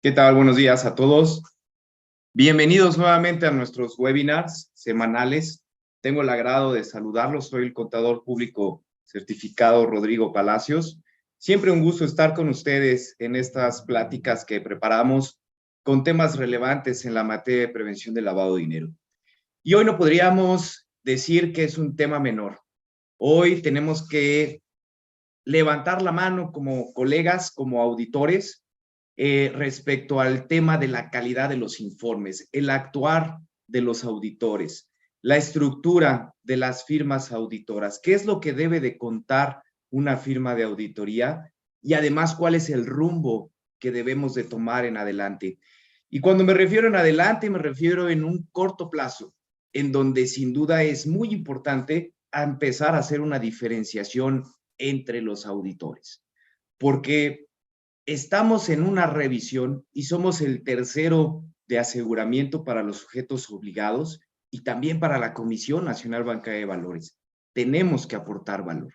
¿Qué tal? Buenos días a todos. Bienvenidos nuevamente a nuestros webinars semanales. Tengo el agrado de saludarlos. Soy el contador público certificado Rodrigo Palacios. Siempre un gusto estar con ustedes en estas pláticas que preparamos con temas relevantes en la materia de prevención del lavado de dinero. Y hoy no podríamos decir que es un tema menor. Hoy tenemos que levantar la mano como colegas, como auditores, respecto al tema de la calidad de los informes, el actuar de los auditores, la estructura de las firmas auditoras, qué es lo que debe de contar una firma de auditoría y además cuál es el rumbo que debemos de tomar en adelante. Y cuando me refiero en adelante, me refiero en un corto plazo, en donde sin duda es muy importante empezar a hacer una diferenciación entre los auditores, porque estamos en una revisión y somos el tercero de aseguramiento para los sujetos obligados y también para la Comisión Nacional Bancaria de Valores. Tenemos que aportar valor.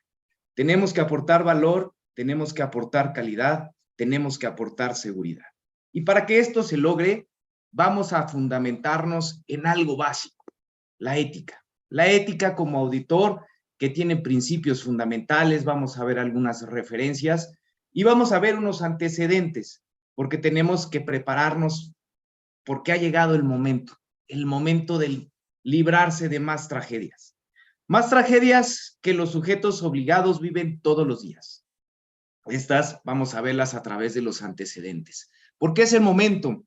Tenemos que aportar valor, tenemos que aportar calidad, tenemos que aportar seguridad. Y para que esto se logre, vamos a fundamentarnos en algo básico, la ética. La ética como auditor que tiene principios fundamentales, vamos a ver algunas referencias, y vamos a ver unos antecedentes, porque tenemos que prepararnos, porque ha llegado el momento de librarse de más tragedias. Más tragedias que los sujetos obligados viven todos los días. Estas vamos a verlas a través de los antecedentes. ¿Por qué es el momento?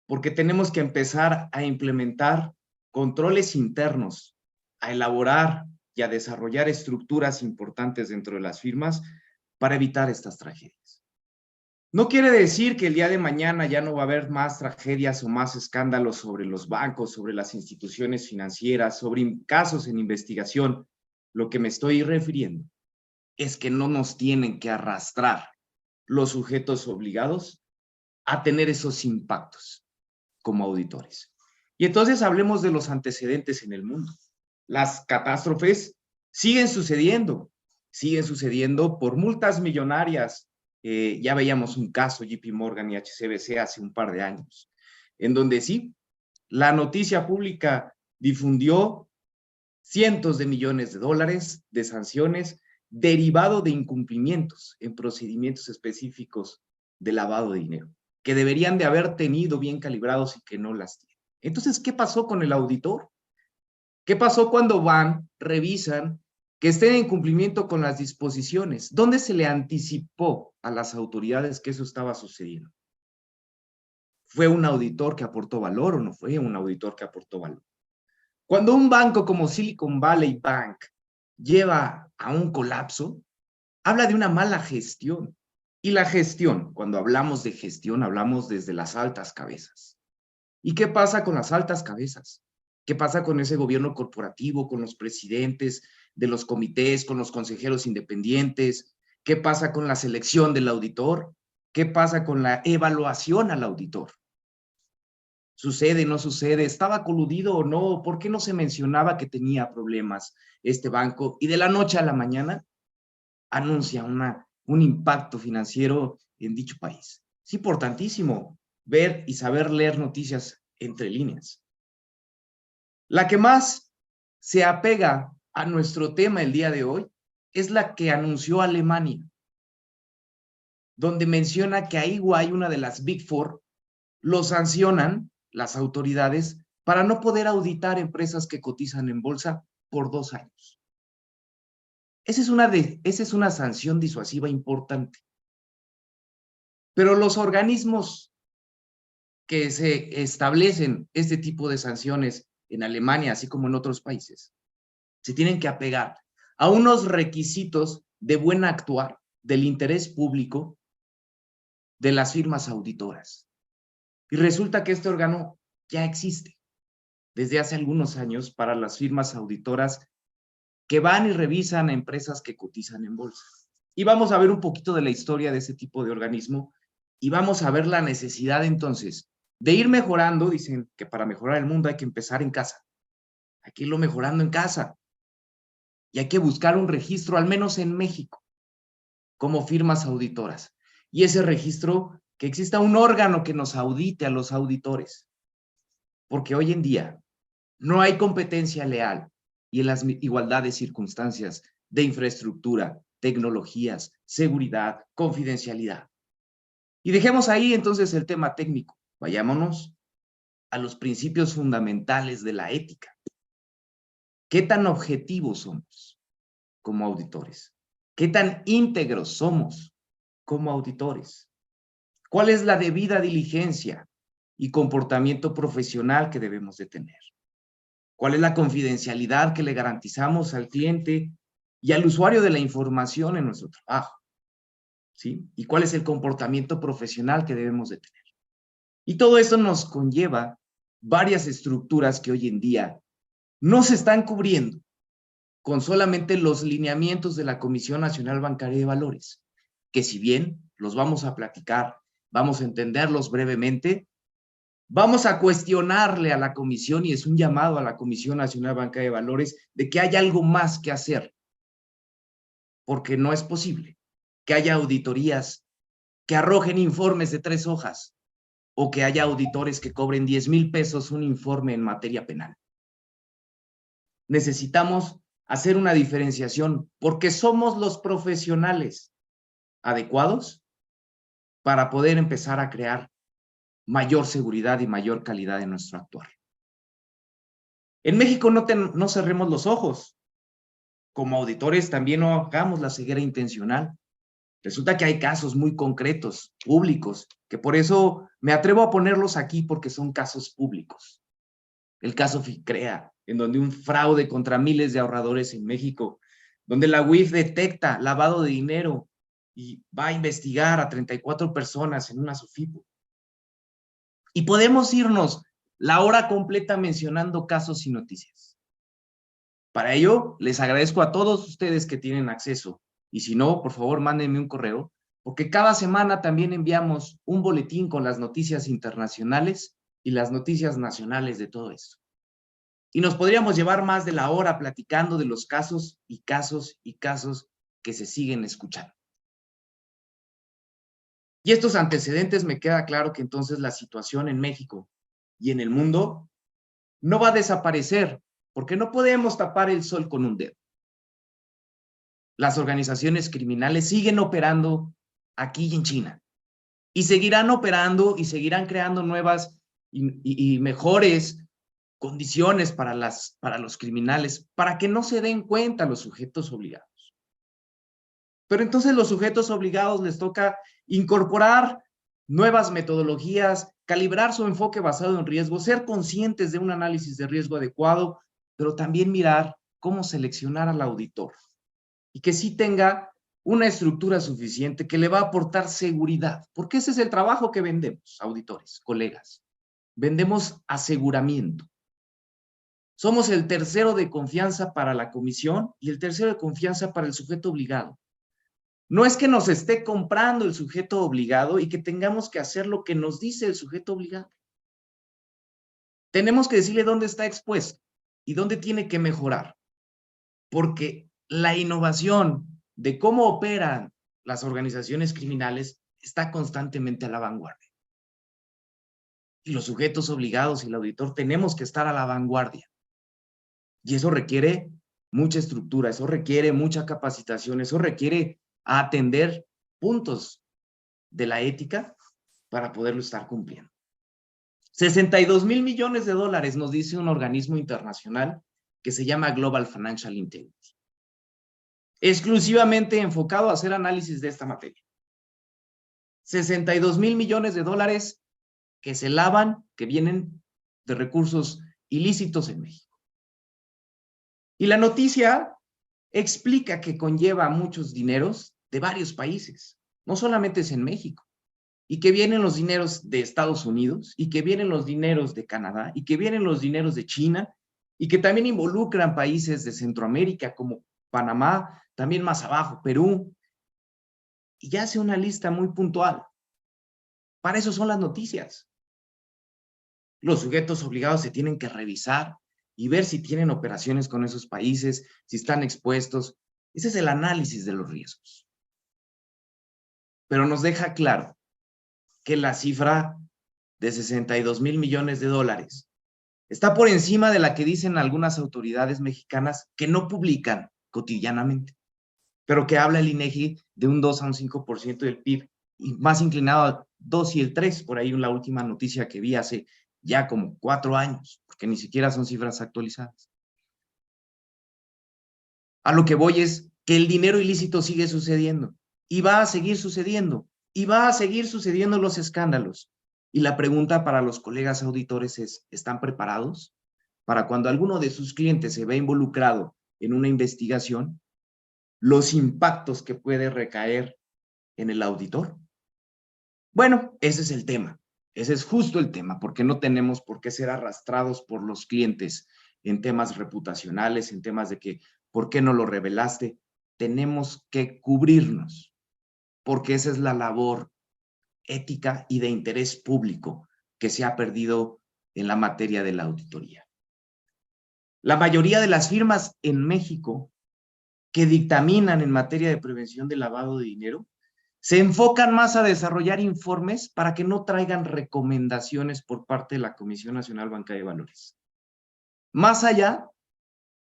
Porque tenemos que empezar a implementar controles internos, a elaborar y a desarrollar estructuras importantes dentro de las firmas para evitar estas tragedias. No quiere decir que el día de mañana ya no va a haber más tragedias o más escándalos sobre los bancos, sobre las instituciones financieras, sobre casos en investigación. Lo que me estoy refiriendo es que no nos tienen que arrastrar los sujetos obligados a tener esos impactos como auditores. Y entonces hablemos de los antecedentes en el mundo. Las catástrofes siguen sucediendo por multas millonarias. Ya veíamos un caso, JP Morgan y HSBC hace un par de años, en donde sí, la noticia pública difundió cientos de millones de dólares de sanciones derivado de incumplimientos en procedimientos específicos de lavado de dinero, que deberían de haber tenido bien calibrados y que no las tienen. Entonces, ¿qué pasó con el auditor? ¿Qué pasó cuando van, revisan que estén en cumplimiento con las disposiciones? ¿Dónde se le anticipó a las autoridades que eso estaba sucediendo? ¿Fue un auditor que aportó valor o no fue un auditor que aportó valor? Cuando un banco como Silicon Valley Bank lleva a un colapso, habla de una mala gestión. Y la gestión, cuando hablamos de gestión, hablamos desde las altas cabezas. ¿Y qué pasa con las altas cabezas? ¿Qué pasa con ese gobierno corporativo, con los presidentes de los comités, con los consejeros independientes? ¿Qué pasa con la selección del auditor? ¿Qué pasa con la evaluación al auditor? ¿Sucede, no sucede? ¿Estaba coludido o no? ¿Por qué no se mencionaba que tenía problemas este banco? Y de la noche a la mañana anuncia un impacto financiero en dicho país. Es importantísimo ver y saber leer noticias entre líneas. La que más se apega a nuestro tema el día de hoy es la que anunció Alemania, donde menciona que a EY, una de las Big Four, lo sancionan las autoridades para no poder auditar empresas que cotizan en bolsa por 2 años. Esa es una sanción disuasiva importante. Pero los organismos que se establecen este tipo de sanciones en Alemania, así como en otros países, se tienen que apegar a unos requisitos de buen actuar del interés público de las firmas auditoras. Y resulta que este órgano ya existe desde hace algunos años para las firmas auditoras que van y revisan a empresas que cotizan en bolsa. Y vamos a ver un poquito de la historia de ese tipo de organismo y vamos a ver la necesidad entonces de ir mejorando. Dicen que para mejorar el mundo hay que empezar en casa. Hay que irlo mejorando en casa. Y hay que buscar un registro, al menos en México, como firmas auditoras. Y ese registro que exista un órgano que nos audite a los auditores, porque hoy en día no hay competencia leal y en las igualdad de circunstancias de infraestructura, tecnologías, seguridad, confidencialidad. Y dejemos ahí entonces el tema técnico. Vayámonos a los principios fundamentales de la ética. ¿Qué tan objetivos somos como auditores? ¿Qué tan íntegros somos como auditores? ¿Cuál es la debida diligencia y comportamiento profesional que debemos de tener? ¿Cuál es la confidencialidad que le garantizamos al cliente y al usuario de la información en nuestro trabajo? ¿Sí? ¿Y cuál es el comportamiento profesional que debemos de tener? Y todo eso nos conlleva varias estructuras que hoy en día no se están cubriendo con solamente los lineamientos de la Comisión Nacional Bancaria de Valores, que si bien los vamos a platicar, vamos a entenderlos brevemente, vamos a cuestionarle a la Comisión, y es un llamado a la Comisión Nacional Bancaria de Valores, de que haya algo más que hacer, porque no es posible que haya auditorías que arrojen informes de 3 hojas o que haya auditores que cobren 10,000 pesos un informe en materia penal. Necesitamos hacer una diferenciación porque somos los profesionales adecuados para poder empezar a crear mayor seguridad y mayor calidad en nuestro actuar. En México no cerremos los ojos. Como auditores también no hagamos la ceguera intencional. Resulta que hay casos muy concretos, públicos, que por eso me atrevo a ponerlos aquí porque son casos públicos. El caso FICREA, en donde un fraude contra miles de ahorradores en México, donde la UIF detecta lavado de dinero y va a investigar a 34 personas en una SOFIPO. Y podemos irnos la hora completa mencionando casos y noticias. Para ello, les agradezco a todos ustedes que tienen acceso. Y si no, por favor, mándenme un correo, porque cada semana también enviamos un boletín con las noticias internacionales y las noticias nacionales de todo esto. Y nos podríamos llevar más de la hora platicando de los casos y casos y casos que se siguen escuchando. Y estos antecedentes me queda claro que entonces la situación en México y en el mundo no va a desaparecer, porque no podemos tapar el sol con un dedo. Las organizaciones criminales siguen operando aquí y en China, y seguirán operando y seguirán creando nuevas y mejores condiciones para los criminales, para que no se den cuenta los sujetos obligados. Pero entonces los sujetos obligados les toca incorporar nuevas metodologías, calibrar su enfoque basado en riesgo, ser conscientes de un análisis de riesgo adecuado, pero también mirar cómo seleccionar al auditor y que sí tenga una estructura suficiente que le va a aportar seguridad, porque ese es el trabajo que vendemos, auditores, colegas. Vendemos aseguramiento. Somos el tercero de confianza para la comisión y el tercero de confianza para el sujeto obligado. No es que nos esté comprando el sujeto obligado y que tengamos que hacer lo que nos dice el sujeto obligado. Tenemos que decirle dónde está expuesto y dónde tiene que mejorar, porque la innovación de cómo operan las organizaciones criminales está constantemente a la vanguardia. Y los sujetos obligados y el auditor tenemos que estar a la vanguardia. Y eso requiere mucha estructura, eso requiere mucha capacitación, eso requiere atender puntos de la ética para poderlo estar cumpliendo. 62,000 millones de dólares nos dice un organismo internacional que se llama Global Financial Integrity, exclusivamente enfocado a hacer análisis de esta materia. 62,000 millones de dólares que se lavan, que vienen de recursos ilícitos en México. Y la noticia explica que conlleva muchos dineros de varios países, no solamente es en México, y que vienen los dineros de Estados Unidos, y que vienen los dineros de Canadá, y que vienen los dineros de China, y que también involucran países de Centroamérica como Panamá, también más abajo, Perú, y ya hace una lista muy puntual. Para eso son las noticias. Los sujetos obligados se tienen que revisar y ver si tienen operaciones con esos países, si están expuestos. Ese es el análisis de los riesgos. Pero nos deja claro que la cifra de 62,000 millones de dólares está por encima de la que dicen algunas autoridades mexicanas que no publican cotidianamente, pero que habla el INEGI de un 2 a un 5% del PIB, y más inclinado al 2 y el 3, por ahí la última noticia que vi hace ya como 4 años, porque ni siquiera son cifras actualizadas. A lo que voy es que el dinero ilícito sigue sucediendo, y va a seguir sucediendo, y va a seguir sucediendo los escándalos. Y la pregunta para los colegas auditores es, ¿están preparados para cuando alguno de sus clientes se ve involucrado en una investigación, los impactos que puede recaer en el auditor? Bueno, ese es el tema. Ese es justo el tema, porque no tenemos por qué ser arrastrados por los clientes en temas reputacionales, en temas de que, ¿por qué no lo revelaste? Tenemos que cubrirnos, porque esa es la labor ética y de interés público que se ha perdido en la materia de la auditoría. La mayoría de las firmas en México que dictaminan en materia de prevención del lavado de dinero se enfocan más a desarrollar informes para que no traigan recomendaciones por parte de la Comisión Nacional Bancaria de Valores. Más allá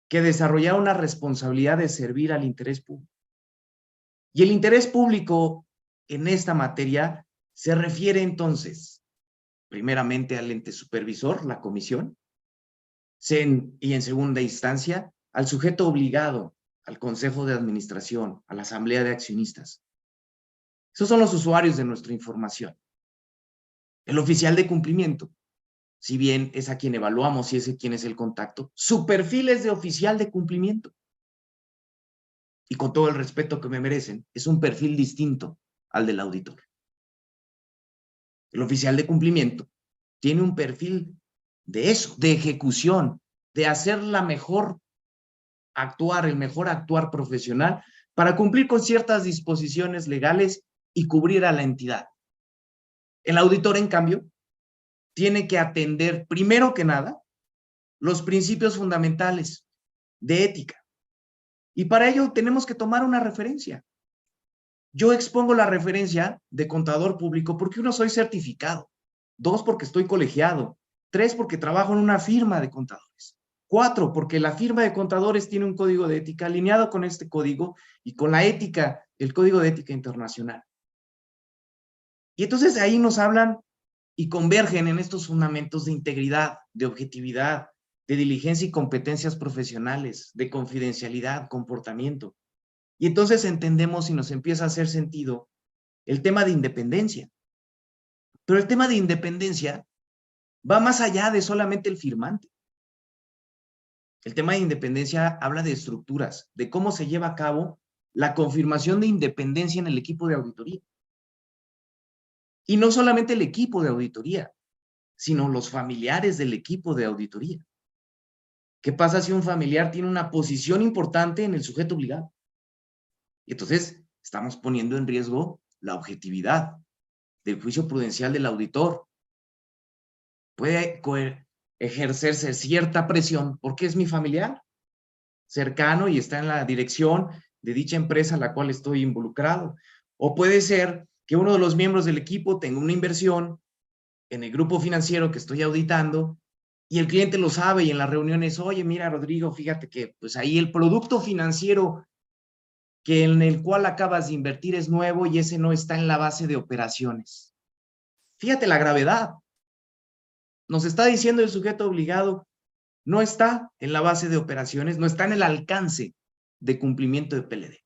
que desarrollar una responsabilidad de servir al interés público. Y el interés público en esta materia se refiere entonces, primeramente al ente supervisor, la comisión, y en segunda instancia al sujeto obligado, al Consejo de Administración, a la Asamblea de Accionistas. Esos son los usuarios de nuestra información. El oficial de cumplimiento, si bien es a quien evaluamos y es a quien es el contacto, su perfil es de oficial de cumplimiento. Y con todo el respeto que me merecen, es un perfil distinto al del auditor. El oficial de cumplimiento tiene un perfil de eso, de ejecución, de hacer el mejor actuar profesional para cumplir con ciertas disposiciones legales y cubrir a la entidad. El auditor, en cambio, tiene que atender, primero que nada, los principios fundamentales de ética. Y para ello tenemos que tomar una referencia. Yo expongo la referencia de contador público porque uno, soy certificado. 2, porque estoy colegiado. 3, porque trabajo en una firma de contadores. 4, porque la firma de contadores tiene un código de ética alineado con este código y con la ética, el código de ética internacional. Y entonces ahí nos hablan y convergen en estos fundamentos de integridad, de objetividad, de diligencia y competencias profesionales, de confidencialidad, comportamiento. Y entonces entendemos y nos empieza a hacer sentido el tema de independencia. Pero el tema de independencia va más allá de solamente el firmante. El tema de independencia habla de estructuras, de cómo se lleva a cabo la confirmación de independencia en el equipo de auditoría. Y no solamente el equipo de auditoría, sino los familiares del equipo de auditoría. ¿Qué pasa si un familiar tiene una posición importante en el sujeto obligado? Y entonces estamos poniendo en riesgo la objetividad del juicio prudencial del auditor. Puede ejercerse cierta presión porque es mi familiar cercano y está en la dirección de dicha empresa a la cual estoy involucrado. O puede ser que uno de los miembros del equipo tenga una inversión en el grupo financiero que estoy auditando y el cliente lo sabe y en las reuniones, oye, mira, Rodrigo, fíjate que pues ahí el producto financiero que en el cual acabas de invertir es nuevo y ese no está en la base de operaciones. Fíjate la gravedad. Nos está diciendo el sujeto obligado, no está en la base de operaciones, no está en el alcance de cumplimiento de PLD.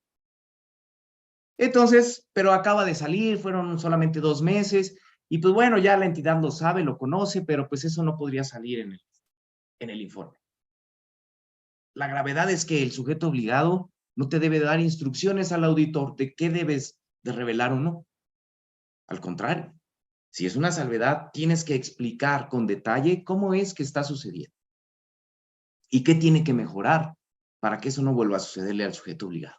Entonces, pero acaba de salir, fueron solamente 2 meses, y pues bueno, ya la entidad lo sabe, lo conoce, pero pues eso no podría salir en el informe. La gravedad es que el sujeto obligado no te debe dar instrucciones al auditor de qué debes de revelar o no. Al contrario, si es una salvedad, tienes que explicar con detalle cómo es que está sucediendo y qué tiene que mejorar para que eso no vuelva a sucederle al sujeto obligado.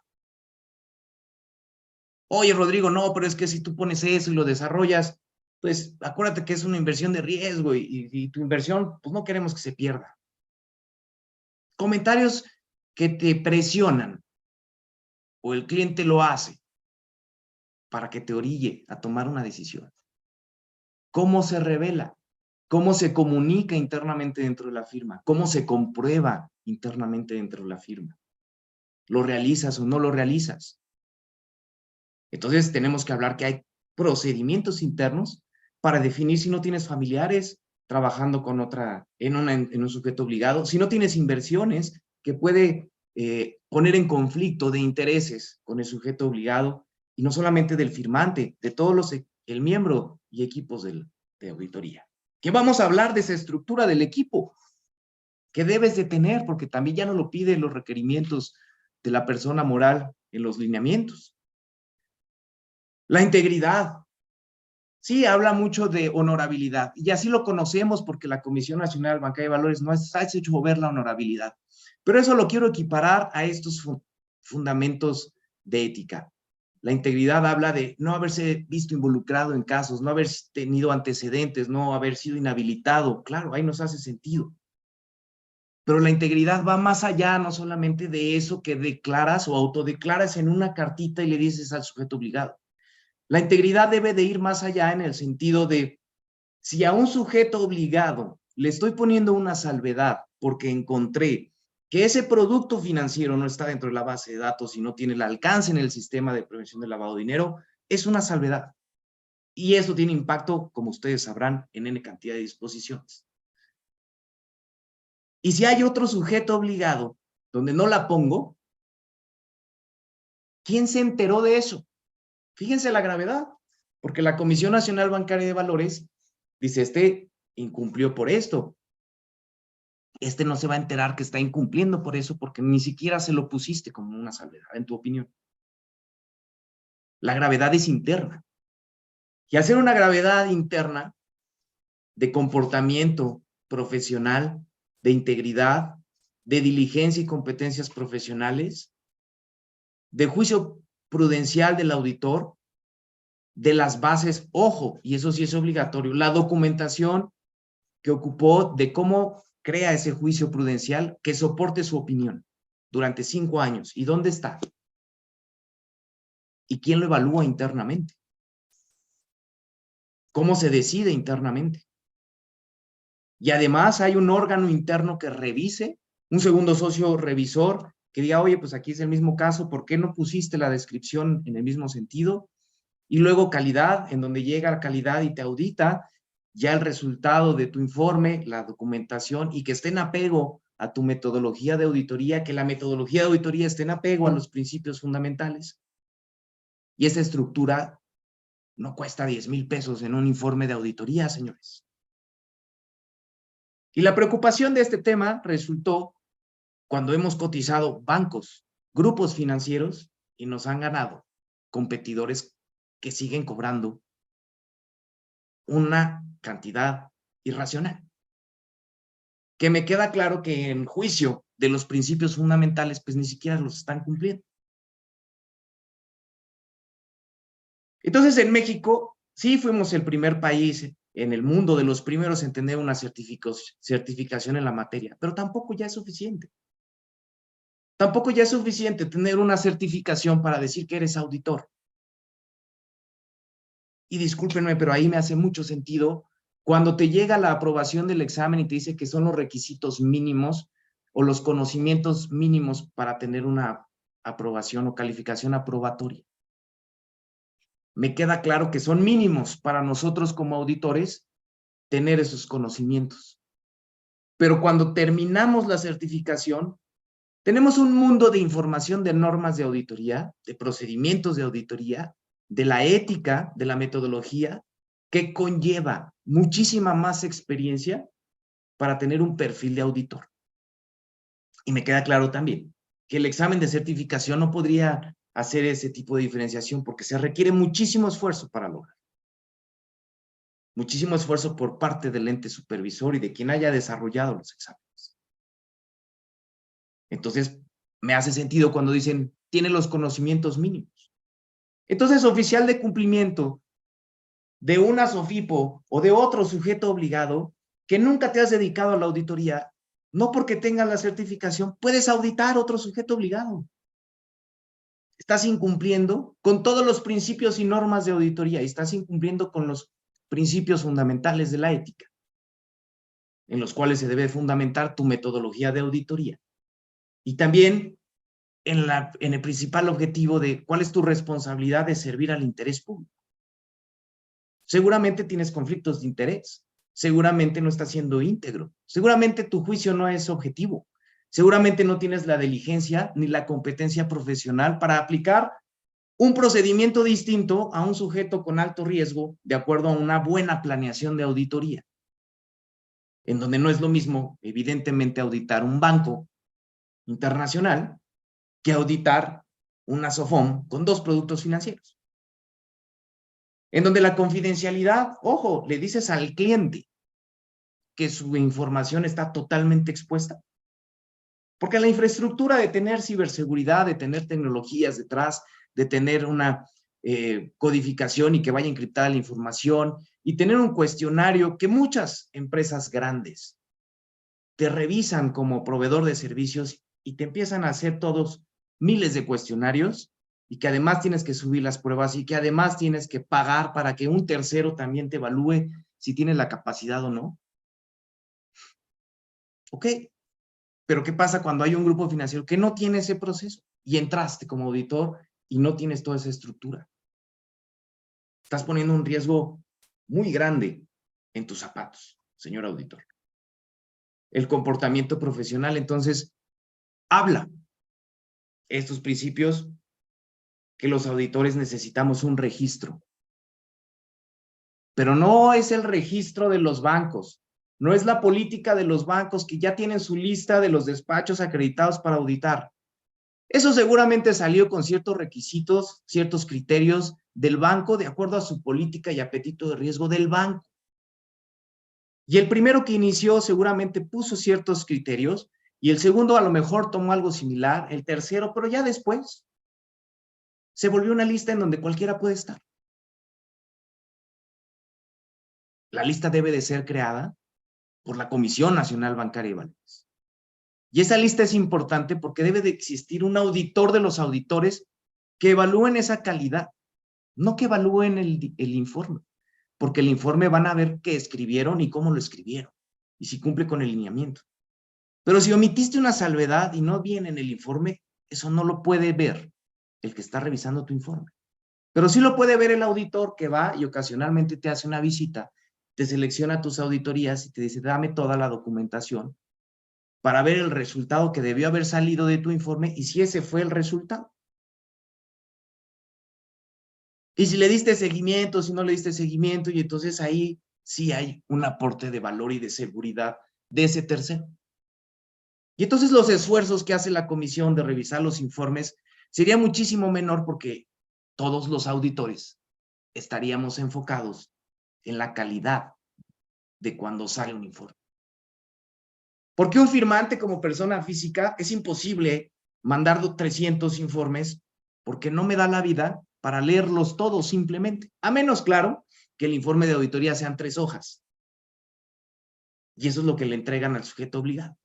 Oye, Rodrigo, no, pero es que si tú pones eso y lo desarrollas, pues acuérdate que es una inversión de riesgo y tu inversión, pues no queremos que se pierda. Comentarios que te presionan o el cliente lo hace para que te orille a tomar una decisión. ¿Cómo se revela? ¿Cómo se comunica internamente dentro de la firma? ¿Cómo se comprueba internamente dentro de la firma? ¿Lo realizas o no lo realizas? Entonces tenemos que hablar que hay procedimientos internos para definir si no tienes familiares trabajando con otra, en un sujeto obligado, si no tienes inversiones que puede poner en conflicto de intereses con el sujeto obligado, y no solamente del firmante, de todos los, el miembro y equipos de auditoría. Que vamos a hablar de esa estructura del equipo que debes de tener, porque también ya no lo piden los requerimientos de la persona moral en los lineamientos. La integridad. Sí, habla mucho de honorabilidad, y así lo conocemos porque la Comisión Nacional Bancaria de Valores no ha hecho ver la honorabilidad. Pero eso lo quiero equiparar a estos fundamentos de ética. La integridad habla de no haberse visto involucrado en casos, no haber tenido antecedentes, no haber sido inhabilitado. Claro, ahí nos hace sentido. Pero la integridad va más allá, no solamente de eso que declaras o autodeclaras en una cartita y le dices al sujeto obligado. La integridad debe de ir más allá en el sentido de, si a un sujeto obligado le estoy poniendo una salvedad porque encontré que ese producto financiero no está dentro de la base de datos y no tiene el alcance en el sistema de prevención del lavado de dinero, es una salvedad. Y eso tiene impacto, como ustedes sabrán, en N cantidad de disposiciones. Y si hay otro sujeto obligado donde no la pongo, ¿quién se enteró de eso? Fíjense la gravedad, porque la Comisión Nacional Bancaria de Valores dice, este incumplió por esto. Este no se va a enterar que está incumpliendo por eso, porque ni siquiera se lo pusiste como una salvedad, en tu opinión. La gravedad es interna. Y hacer una gravedad interna de comportamiento profesional, de integridad, de diligencia y competencias profesionales, de juicio prudencial del auditor, de las bases, ojo, y eso sí es obligatorio, la documentación que ocupó de cómo crea ese juicio prudencial que soporte su opinión durante 5 años. ¿Y dónde está? ¿Y quién lo evalúa internamente? ¿Cómo se decide internamente? Y además hay un órgano interno que revise, un segundo socio revisor que diga, oye, pues aquí es el mismo caso, ¿por qué no pusiste la descripción en el mismo sentido? Y luego calidad, en donde llega la calidad y te audita ya el resultado de tu informe, la documentación, y que esté en apego a tu metodología de auditoría, que la metodología de auditoría esté en apego a los principios fundamentales. Y esa estructura no cuesta 10,000 pesos en un informe de auditoría, señores. Y la preocupación de este tema resultó cuando hemos cotizado bancos, grupos financieros, y nos han ganado competidores que siguen cobrando una cantidad irracional. Que me queda claro que en juicio de los principios fundamentales, pues ni siquiera los están cumpliendo. Entonces, en México, sí fuimos el primer país en el mundo, de los primeros en tener una certificación en la materia, pero tampoco ya es suficiente. Tampoco ya es suficiente tener una certificación para decir que eres auditor. Y discúlpenme, pero ahí me hace mucho sentido cuando te llega la aprobación del examen y te dice que son los requisitos mínimos o los conocimientos mínimos para tener una aprobación o calificación aprobatoria. Me queda claro que son mínimos para nosotros como auditores tener esos conocimientos. Pero cuando terminamos la certificación, tenemos un mundo de información de normas de auditoría, de procedimientos de auditoría, de la ética, de la metodología, que conlleva muchísima más experiencia para tener un perfil de auditor. Y me queda claro también que el examen de certificación no podría hacer ese tipo de diferenciación porque se requiere muchísimo esfuerzo para lograr. Muchísimo esfuerzo por parte del ente supervisor y de quien haya desarrollado los exámenes. Entonces, me hace sentido cuando dicen, tiene los conocimientos mínimos. Entonces, oficial de cumplimiento de una SOFIPO o de otro sujeto obligado que nunca te has dedicado a la auditoría, no porque tengas la certificación, puedes auditar otro sujeto obligado. Estás incumpliendo con todos los principios y normas de auditoría y estás incumpliendo con los principios fundamentales de la ética, en los cuales se debe fundamentar tu metodología de auditoría. Y también en el principal objetivo de cuál es tu responsabilidad de servir al interés público. Seguramente tienes conflictos de interés, seguramente no estás siendo íntegro, seguramente tu juicio no es objetivo, seguramente no tienes la diligencia ni la competencia profesional para aplicar un procedimiento distinto a un sujeto con alto riesgo de acuerdo a una buena planeación de auditoría, en donde no es lo mismo, evidentemente, auditar un banco internacional que auditar una SOFOM con 2 productos financieros. En donde la confidencialidad, ojo, le dices al cliente que su información está totalmente expuesta. Porque la infraestructura de tener ciberseguridad, de tener tecnologías detrás, de tener una codificación y que vaya encriptada la información, y tener un cuestionario que muchas empresas grandes te revisan como proveedor de servicios y te empiezan a hacer todos miles de cuestionarios, y que además tienes que subir las pruebas y que además tienes que pagar para que un tercero también te evalúe si tienes la capacidad o no. Ok, pero ¿qué pasa cuando hay un grupo financiero que no tiene ese proceso y entraste como auditor y no tienes toda esa estructura? Estás poniendo un riesgo muy grande en tus zapatos, señor auditor. El comportamiento profesional, entonces, habla estos principios que los auditores necesitamos un registro. Pero no es el registro de los bancos, no es la política de los bancos que ya tienen su lista de los despachos acreditados para auditar. Eso seguramente salió con ciertos requisitos, ciertos criterios del banco de acuerdo a su política y apetito de riesgo del banco. Y el primero que inició seguramente puso ciertos criterios, y el segundo a lo mejor tomó algo similar, el tercero, pero ya después se volvió una lista en donde cualquiera puede estar. La lista debe de ser creada por la Comisión Nacional Bancaria y Valores. Y esa lista es importante porque debe de existir un auditor de los auditores que evalúen esa calidad, no que evalúen el informe, porque el informe van a ver qué escribieron y cómo lo escribieron, y si cumple con el lineamiento. Pero si omitiste una salvedad y no viene en el informe, eso no lo puede ver el que está revisando tu informe. Pero sí lo puede ver el auditor que va y ocasionalmente te hace una visita, te selecciona tus auditorías y te dice, dame toda la documentación para ver el resultado que debió haber salido de tu informe y si ese fue el resultado. Y si le diste seguimiento, si no le diste seguimiento, y entonces ahí sí hay un aporte de valor y de seguridad de ese tercero. Y entonces los esfuerzos que hace la comisión de revisar los informes sería muchísimo menor porque todos los auditores estaríamos enfocados en la calidad de cuando sale un informe. Porque un firmante como persona física es imposible mandar 300 informes porque no me da la vida para leerlos todos simplemente. A menos, claro, que el informe de auditoría sean 3 hojas. Y eso es lo que le entregan al sujeto obligado.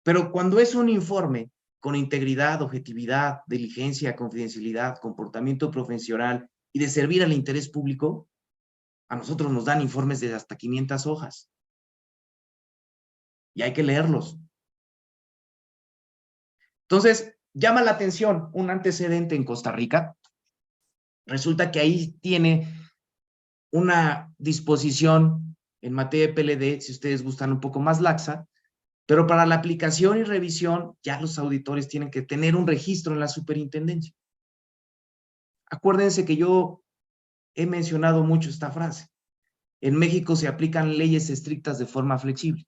Pero cuando es un informe con integridad, objetividad, diligencia, confidencialidad, comportamiento profesional y de servir al interés público, a nosotros nos dan informes de hasta 500 hojas. Y hay que leerlos. Entonces, llama la atención un antecedente en Costa Rica. Resulta que ahí tiene una disposición en materia de PLD, si ustedes gustan, un poco más laxa, pero para la aplicación y revisión ya los auditores tienen que tener un registro en la superintendencia. Acuérdense que yo he mencionado mucho esta frase. En México se aplican leyes estrictas de forma flexible,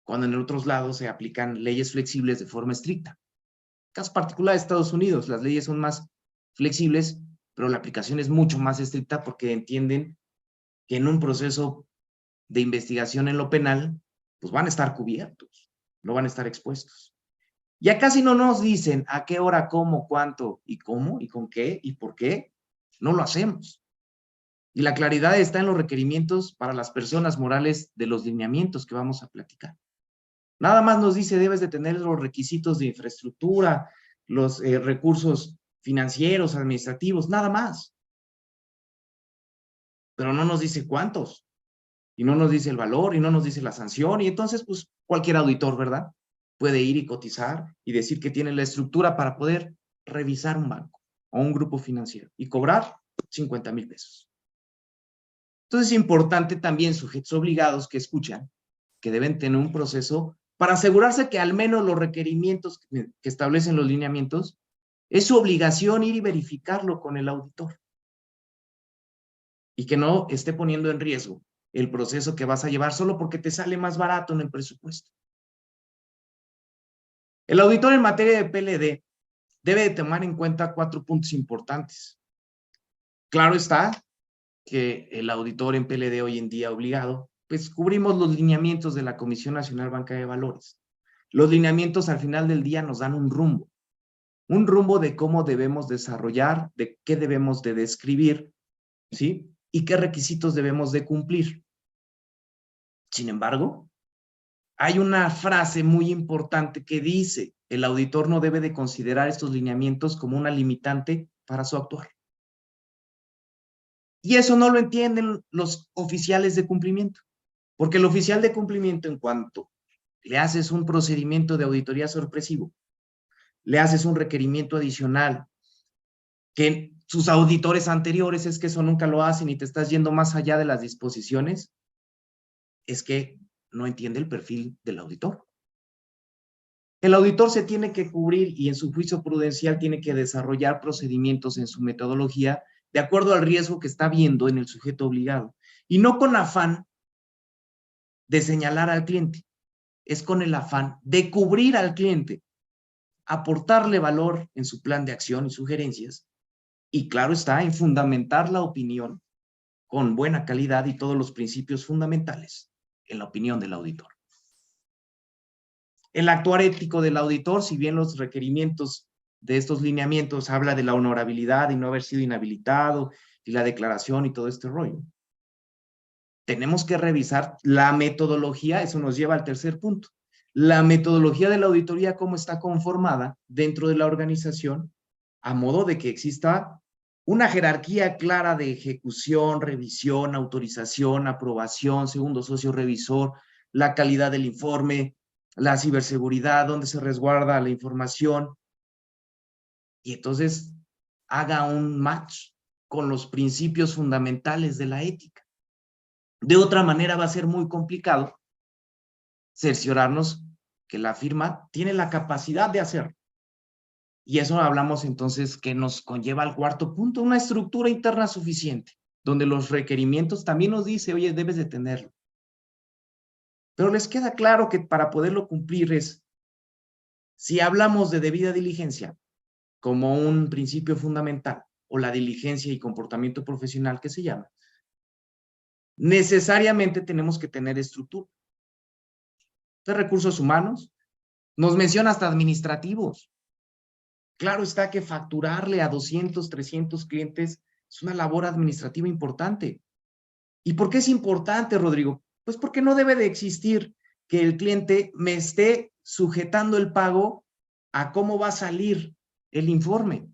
cuando en otros lados se aplican leyes flexibles de forma estricta. En caso particular de Estados Unidos, las leyes son más flexibles, pero la aplicación es mucho más estricta porque entienden que en un proceso de investigación en lo penal, pues van a estar cubiertos, no van a estar expuestos. Ya casi no nos dicen a qué hora, cómo, cuánto y cómo y con qué y por qué, no lo hacemos. Y la claridad está en los requerimientos para las personas morales de los lineamientos que vamos a platicar. Nada más nos dice, debes de tener los requisitos de infraestructura, los recursos financieros, administrativos, nada más. pero no nos dice cuántos, y no nos dice el valor, y no nos dice la sanción, y entonces, pues, cualquier auditor, ¿verdad?, puede ir y cotizar y decir que tiene la estructura para poder revisar un banco o un grupo financiero y cobrar 50,000 pesos. Entonces es importante también sujetos obligados que escuchan que deben tener un proceso para asegurarse que al menos los requerimientos que establecen los lineamientos es su obligación ir y verificarlo con el auditor y que no esté poniendo en riesgo el proceso que vas a llevar solo porque te sale más barato en el presupuesto. El auditor en materia de PLD debe de tomar en cuenta 4 puntos importantes. Claro está que el auditor en PLD hoy en día obligado, pues cubrimos los lineamientos de la Comisión Nacional Bancaria de Valores. Los lineamientos al final del día nos dan un rumbo de cómo debemos desarrollar, de qué debemos de describir, ¿sí? Y qué requisitos debemos de cumplir. Sin embargo, hay una frase muy importante que dice, el auditor no debe de considerar estos lineamientos como una limitante para su actuar. Y eso no lo entienden los oficiales de cumplimiento, porque el oficial de cumplimiento, en cuanto le haces un procedimiento de auditoría sorpresivo, le haces un requerimiento adicional, que sus auditores anteriores es que eso nunca lo hacen y te estás yendo más allá de las disposiciones, es que no entiende el perfil del auditor. El auditor se tiene que cubrir y en su juicio prudencial tiene que desarrollar procedimientos en su metodología de acuerdo al riesgo que está viendo en el sujeto obligado y no con afán de señalar al cliente, es con el afán de cubrir al cliente, aportarle valor en su plan de acción y sugerencias y claro está en fundamentar la opinión con buena calidad y todos los principios fundamentales en la opinión del auditor. El actuar ético del auditor, si bien los requerimientos de estos lineamientos habla de la honorabilidad y no haber sido inhabilitado y la declaración y todo este rollo, tenemos que revisar la metodología, eso nos lleva al tercer punto. La metodología de la auditoría, cómo está conformada dentro de la organización, a modo de que exista una jerarquía clara de ejecución, revisión, autorización, aprobación, segundo socio revisor, la calidad del informe, la ciberseguridad, dónde se resguarda la información, y entonces haga un match con los principios fundamentales de la ética. De otra manera va a ser muy complicado cerciorarnos que la firma tiene la capacidad de hacerlo. Y eso hablamos entonces que nos conlleva al cuarto punto, una estructura interna suficiente, donde los requerimientos también nos dice, oye, debes de tenerlo. Pero les queda claro que para poderlo cumplir es, si hablamos de debida diligencia como un principio fundamental, o la diligencia y comportamiento profesional que se llama, necesariamente tenemos que tener estructura. De recursos humanos, nos menciona hasta administrativos. Claro está que facturarle a 200, 300 clientes es una labor administrativa importante. ¿Y por qué es importante, Rodrigo? Pues porque no debe de existir que el cliente me esté sujetando el pago a cómo va a salir el informe.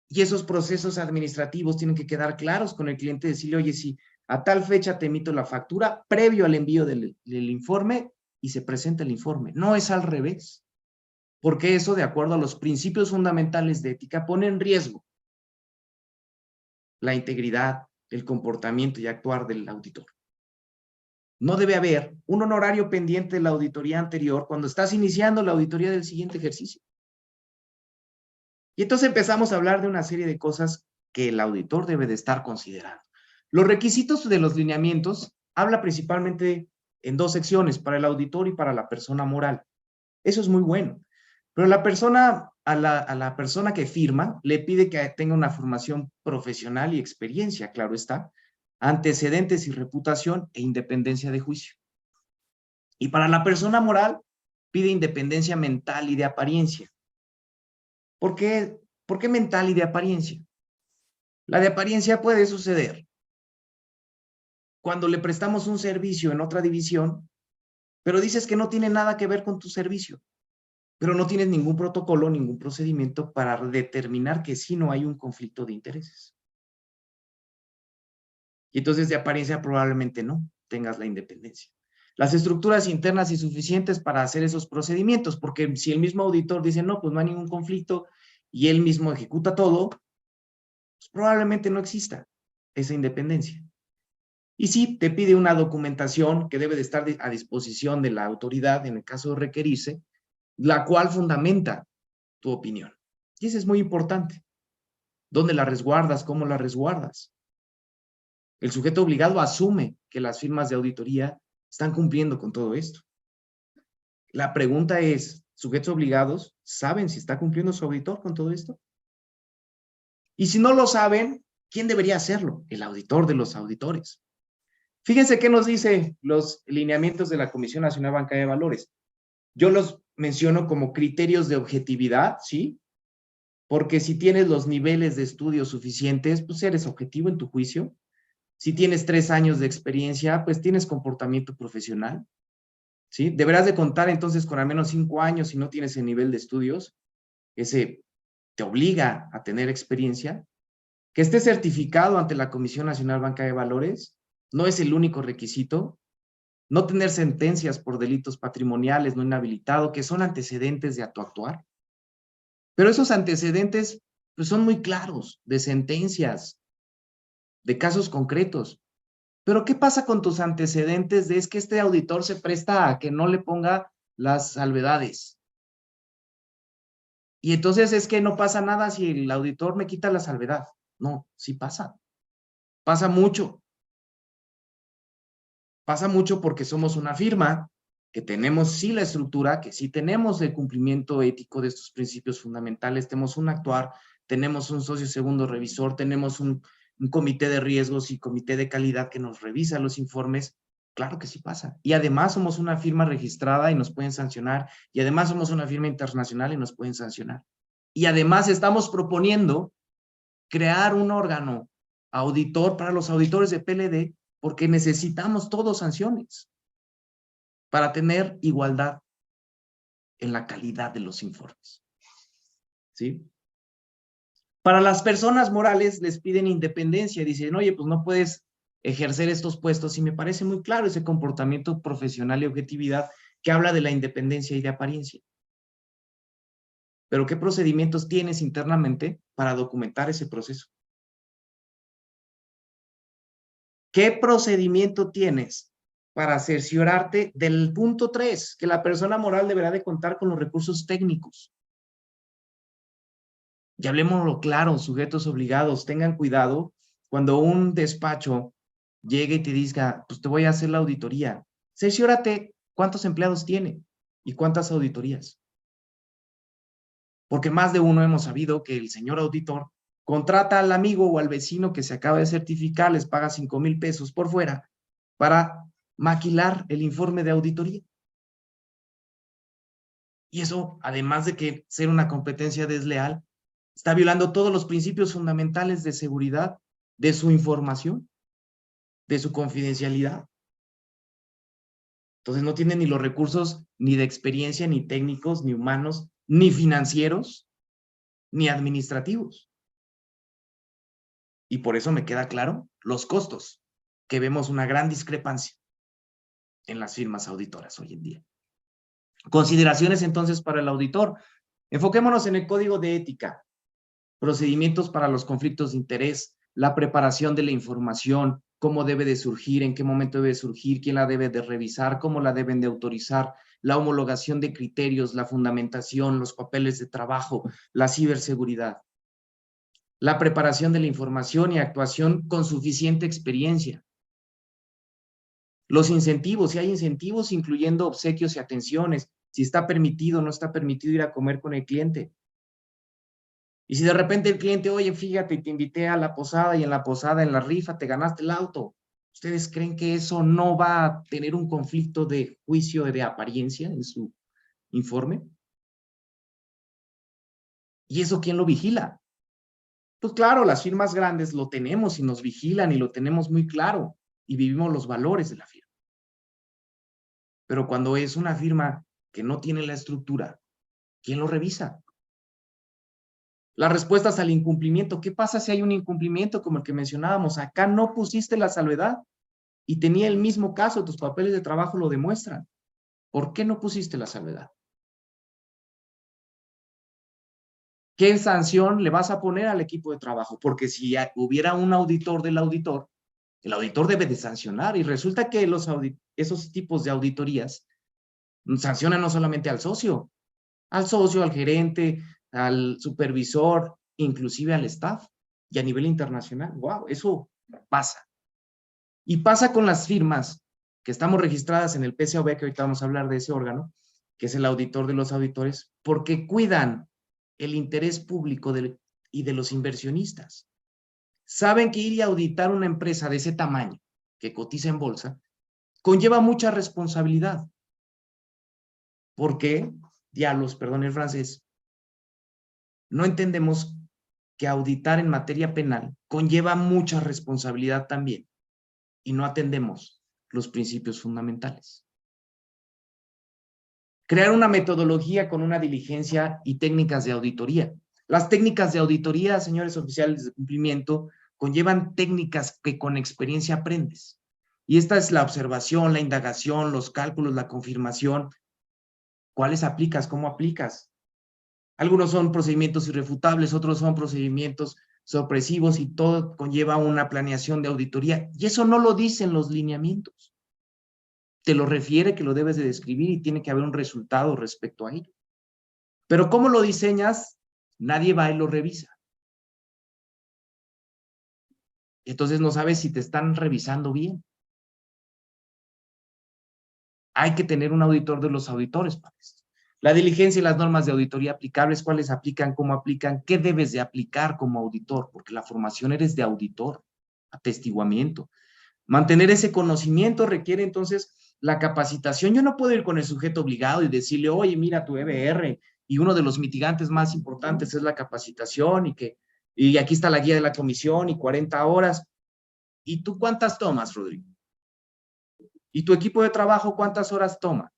Y esos procesos administrativos tienen que quedar claros con el cliente, decirle, oye, si a tal fecha te emito la factura previo al envío del informe y se presenta el informe. No es al revés, porque eso, de acuerdo a los principios fundamentales de ética, pone en riesgo la integridad, el comportamiento y actuar del auditor. No debe haber un honorario pendiente de la auditoría anterior cuando estás iniciando la auditoría del siguiente ejercicio. Y entonces empezamos a hablar de una serie de cosas que el auditor debe de estar considerando. Los requisitos de los lineamientos habla principalmente en 2 secciones, para el auditor y para la persona moral. Eso es muy bueno. Pero la persona, a la persona que firma, le pide que tenga una formación profesional y experiencia, claro está, antecedentes y reputación e independencia de juicio. Y para la persona moral, pide independencia mental y de apariencia. ¿Por qué mental y de apariencia? La de apariencia puede suceder cuando le prestamos un servicio en otra división, pero dices que no tiene nada que ver con tu servicio, pero no tienes ningún protocolo, ningún procedimiento para determinar que sí no hay un conflicto de intereses. Y entonces de apariencia probablemente no tengas la independencia. Las estructuras internas insuficientes para hacer esos procedimientos, porque si el mismo auditor dice, no, pues no hay ningún conflicto, y él mismo ejecuta todo, pues probablemente no exista esa independencia. Y sí, te pide una documentación que debe de estar a disposición de la autoridad en el caso de requerirse, la cual fundamenta tu opinión. Y eso es muy importante. ¿Dónde la resguardas? ¿Cómo la resguardas? El sujeto obligado asume que las firmas de auditoría están cumpliendo con todo esto. La pregunta es, ¿sujetos obligados saben si está cumpliendo su auditor con todo esto? Y si no lo saben, ¿quién debería hacerlo? El auditor de los auditores. Fíjense qué nos dice los lineamientos de la Comisión Nacional Bancaria de Valores. Yo los menciono como criterios de objetividad, ¿sí? Porque si tienes los niveles de estudio suficientes, pues eres objetivo en tu juicio. Si tienes 3 años de experiencia, pues tienes comportamiento profesional, ¿sí? Deberás de contar entonces con al menos 5 años si no tienes el nivel de estudios. Ese te obliga a tener experiencia. Que esté certificado ante la Comisión Nacional Bancaria de Valores no es el único requisito. No tener sentencias por delitos patrimoniales no inhabilitado, que son antecedentes de tu actuar. Pero esos antecedentes pues, son muy claros, de sentencias, de casos concretos. Pero ¿qué pasa con tus antecedentes de es que este auditor se presta a que no le ponga las salvedades? Y entonces es que no pasa nada si el auditor me quita la salvedad. No, sí pasa. Pasa mucho. Pasa mucho porque somos una firma que tenemos sí la estructura, que sí tenemos el cumplimiento ético de estos principios fundamentales, tenemos un actuar, tenemos un socio segundo revisor, tenemos un comité de riesgos y comité de calidad que nos revisa los informes. Claro que sí pasa. Y además somos una firma registrada y nos pueden sancionar. Y además somos una firma internacional y nos pueden sancionar. Y además estamos proponiendo crear un órgano auditor para los auditores de PLD porque necesitamos todos sanciones para tener igualdad en la calidad de los informes. ¿Sí? Para las personas morales les piden independencia, dicen, oye, pues no puedes ejercer estos puestos, y me parece muy claro ese comportamiento profesional y objetividad que habla de la independencia y de apariencia. Pero ¿qué procedimientos tienes internamente para documentar ese proceso? ¿Qué procedimiento tienes para cerciorarte del punto 3, que la persona moral deberá de contar con los recursos técnicos? Y hablemoslo claro, sujetos obligados, tengan cuidado cuando un despacho llegue y te diga, pues te voy a hacer la auditoría. Cerciórate cuántos empleados tiene y cuántas auditorías. Porque más de uno hemos sabido que el señor auditor contrata al amigo o al vecino que se acaba de certificar, les paga 5,000 pesos por fuera para maquilar el informe de auditoría. Y eso, además de que ser una competencia desleal, está violando todos los principios fundamentales de seguridad de su información, de su confidencialidad. Entonces no tiene ni los recursos ni de experiencia, ni técnicos, ni humanos, ni financieros, ni administrativos. Y por eso me queda claro los costos, que vemos una gran discrepancia en las firmas auditoras hoy en día. Consideraciones entonces para el auditor. Enfoquémonos en el código de ética, procedimientos para los conflictos de interés, la preparación de la información, cómo debe de surgir, en qué momento debe de surgir, quién la debe de revisar, cómo la deben de autorizar, la homologación de criterios, la fundamentación, los papeles de trabajo, la ciberseguridad, la preparación de la información y actuación con suficiente experiencia. Los incentivos, si hay incentivos incluyendo obsequios y atenciones, si está permitido o no está permitido ir a comer con el cliente. Y si de repente el cliente, oye, fíjate, te invité a la posada y en la posada, en la rifa, te ganaste el auto. ¿Ustedes creen que eso no va a tener un conflicto de juicio de apariencia en su informe? ¿Y eso quién lo vigila? Pues claro, las firmas grandes lo tenemos y nos vigilan y lo tenemos muy claro y vivimos los valores de la firma. Pero cuando es una firma que no tiene la estructura, ¿quién lo revisa? Las respuestas al incumplimiento. ¿Qué pasa si hay un incumplimiento como el que mencionábamos? Acá no pusiste la salvedad y tenía el mismo caso, tus papeles de trabajo lo demuestran. ¿Por qué no pusiste la salvedad? ¿Qué sanción le vas a poner al equipo de trabajo? Porque si hubiera un auditor del auditor, el auditor debe de sancionar y resulta que esos tipos de auditorías sancionan no solamente al socio, al gerente, al supervisor, inclusive al staff y a nivel internacional. ¡Wow! Eso pasa. Y pasa con las firmas que estamos registradas en el PCAOB, que ahorita vamos a hablar de ese órgano, que es el auditor de los auditores, porque cuidan el interés público y de los inversionistas. Saben que ir y auditar una empresa de ese tamaño, que cotiza en bolsa, conlleva mucha responsabilidad. ¿Por qué? Diablos, perdón el francés. No entendemos que auditar en materia penal conlleva mucha responsabilidad también y no atendemos los principios fundamentales. Crear una metodología con una diligencia y técnicas de auditoría. Las técnicas de auditoría, señores oficiales de cumplimiento, conllevan técnicas que con experiencia aprendes. Y esta es la observación, la indagación, los cálculos, la confirmación. ¿Cuáles aplicas? ¿Cómo aplicas? Algunos son procedimientos irrefutables, otros son procedimientos sorpresivos y todo conlleva una planeación de auditoría. Y eso no lo dicen los lineamientos. Te lo refiere que lo debes de describir y tiene que haber un resultado respecto a ello. Pero ¿cómo lo diseñas? Nadie va y lo revisa. Entonces no sabes si te están revisando bien. Hay que tener un auditor de los auditores para esto. La diligencia y las normas de auditoría aplicables, cuáles aplican, cómo aplican, qué debes de aplicar como auditor, porque la formación eres de auditor, atestiguamiento. Mantener ese conocimiento requiere entonces la capacitación. Yo no puedo ir con el sujeto obligado y decirle, oye, mira tu EBR, y uno de los mitigantes más importantes es la capacitación y aquí está la guía de la comisión y 40 horas. ¿Y tú cuántas tomas, Rodrigo? ¿Y tu equipo de trabajo cuántas horas toma?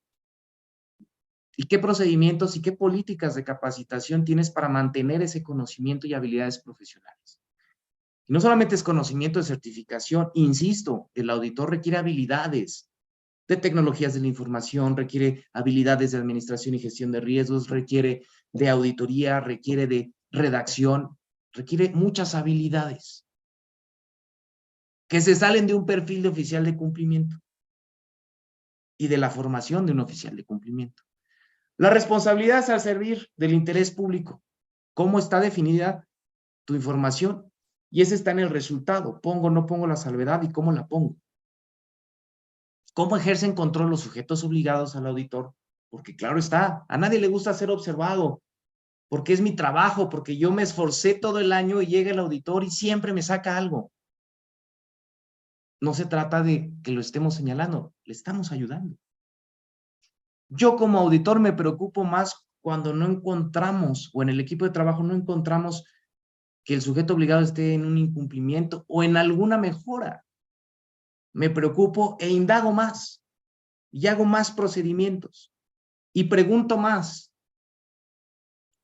¿Y qué procedimientos y qué políticas de capacitación tienes para mantener ese conocimiento y habilidades profesionales? Y no solamente es conocimiento de certificación, insisto, el auditor requiere habilidades de tecnologías de la información, requiere habilidades de administración y gestión de riesgos, requiere de auditoría, requiere de redacción, requiere muchas habilidades que se salen de un perfil de oficial de cumplimiento y de la formación de un oficial de cumplimiento. La responsabilidad es al servir del interés público. ¿Cómo está definida tu información? Y ese está en el resultado. ¿Pongo o no pongo la salvedad y cómo la pongo? ¿Cómo ejercen control los sujetos obligados al auditor? Porque claro está, a nadie le gusta ser observado, porque es mi trabajo, porque yo me esforcé todo el año y llega el auditor y siempre me saca algo. No se trata de que lo estemos señalando, le estamos ayudando. Yo como auditor me preocupo más cuando no encontramos, o en el equipo de trabajo no encontramos que el sujeto obligado esté en un incumplimiento o en alguna mejora. Me preocupo e indago más y hago más procedimientos y pregunto más.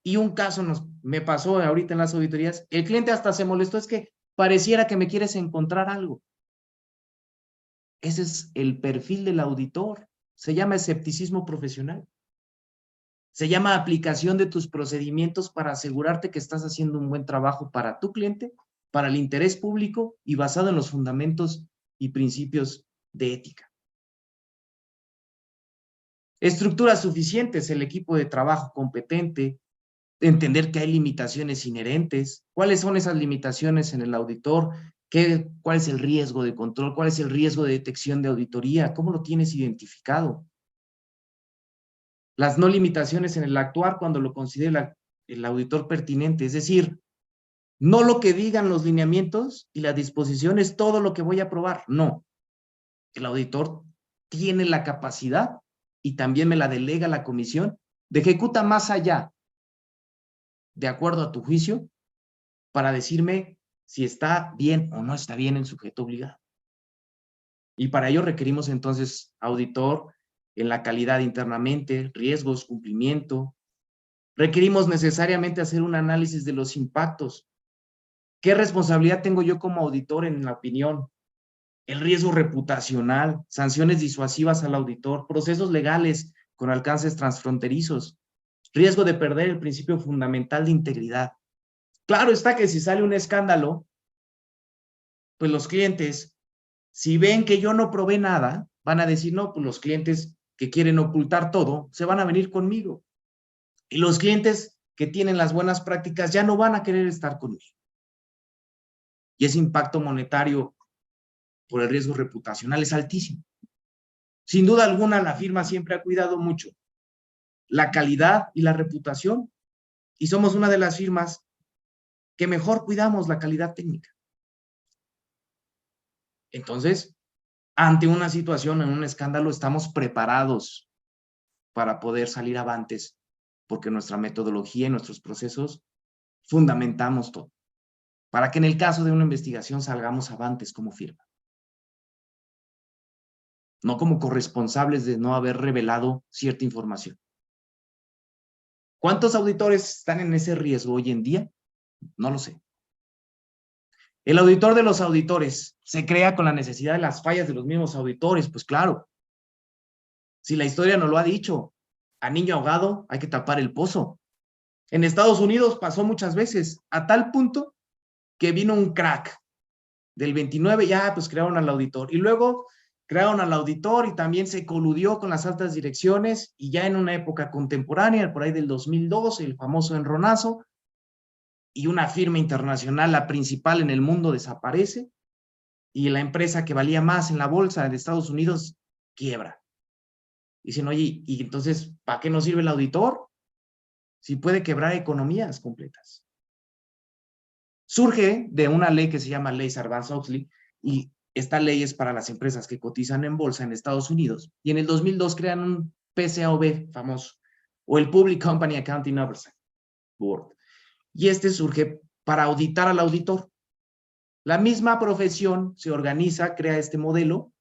Y un caso me pasó ahorita en las auditorías, el cliente hasta se molestó, es que pareciera que me quieres encontrar algo. Ese es el perfil del auditor, se llama escepticismo profesional. Se llama aplicación de tus procedimientos para asegurarte que estás haciendo un buen trabajo para tu cliente, para el interés público y basado en los fundamentos y principios de ética. Estructuras suficientes, el equipo de trabajo competente, entender que hay limitaciones inherentes. ¿Cuáles son esas limitaciones en el auditor? ¿Cuál es el riesgo de control? ¿Cuál es el riesgo de detección de auditoría? ¿Cómo lo tienes identificado? Las no limitaciones en el actuar cuando lo considere el auditor pertinente, es decir, no lo que digan los lineamientos y la disposición es todo lo que voy a aprobar, no. El auditor tiene la capacidad y también me la delega la comisión de ejecutar más allá, de acuerdo a tu juicio, para decirme si está bien o no está bien el sujeto obligado. Y para ello requerimos entonces auditor en la calidad internamente, riesgos, cumplimiento, Requerimos necesariamente hacer un análisis de los impactos. ¿Qué responsabilidad tengo yo como auditor en la opinión? El riesgo reputacional, sanciones disuasivas al auditor, procesos legales con alcances transfronterizos, riesgo de perder el principio fundamental de integridad. Claro está que si sale un escándalo, pues los clientes, si ven que yo no probé nada, van a decir, no, pues los clientes que quieren ocultar todo, se van a venir conmigo. Y los clientes que tienen las buenas prácticas ya no van a querer estar conmigo. Y ese impacto monetario por el riesgo reputacional es altísimo. Sin duda alguna, la firma siempre ha cuidado mucho la calidad y la reputación, y somos una de las firmas que mejor cuidamos la calidad técnica. Entonces, ante una situación, en un escándalo, estamos preparados para poder salir avantes, porque nuestra metodología y nuestros procesos fundamentamos todo, para que en el caso de una investigación salgamos avantes como firma. No como corresponsables de no haber revelado cierta información. ¿Cuántos auditores están en ese riesgo hoy en día? No lo sé. El auditor de los auditores se crea con la necesidad de las fallas de los mismos auditores, pues claro. Si la historia nos lo ha dicho, a niño ahogado hay que tapar el pozo. En Estados Unidos pasó muchas veces, a tal punto que vino un crack del 29, ya pues crearon al auditor. Y luego crearon al auditor y también se coludió con las altas direcciones, y ya en una época contemporánea, por ahí del 2002, el famoso enronazo, y una firma internacional, la principal en el mundo, desaparece, y la empresa que valía más en la bolsa de Estados Unidos quiebra. Dicen, oye, ¿y entonces para qué nos sirve el auditor? Si puede quebrar economías completas. Surge de una ley que se llama Ley Sarbanes-Oxley, y esta ley es para las empresas que cotizan en bolsa en Estados Unidos, y en el 2002 crean un PCAOB famoso, o el Public Company Accounting Oversight Board, y este surge para auditar al auditor. La misma profesión se organiza, crea este modelo,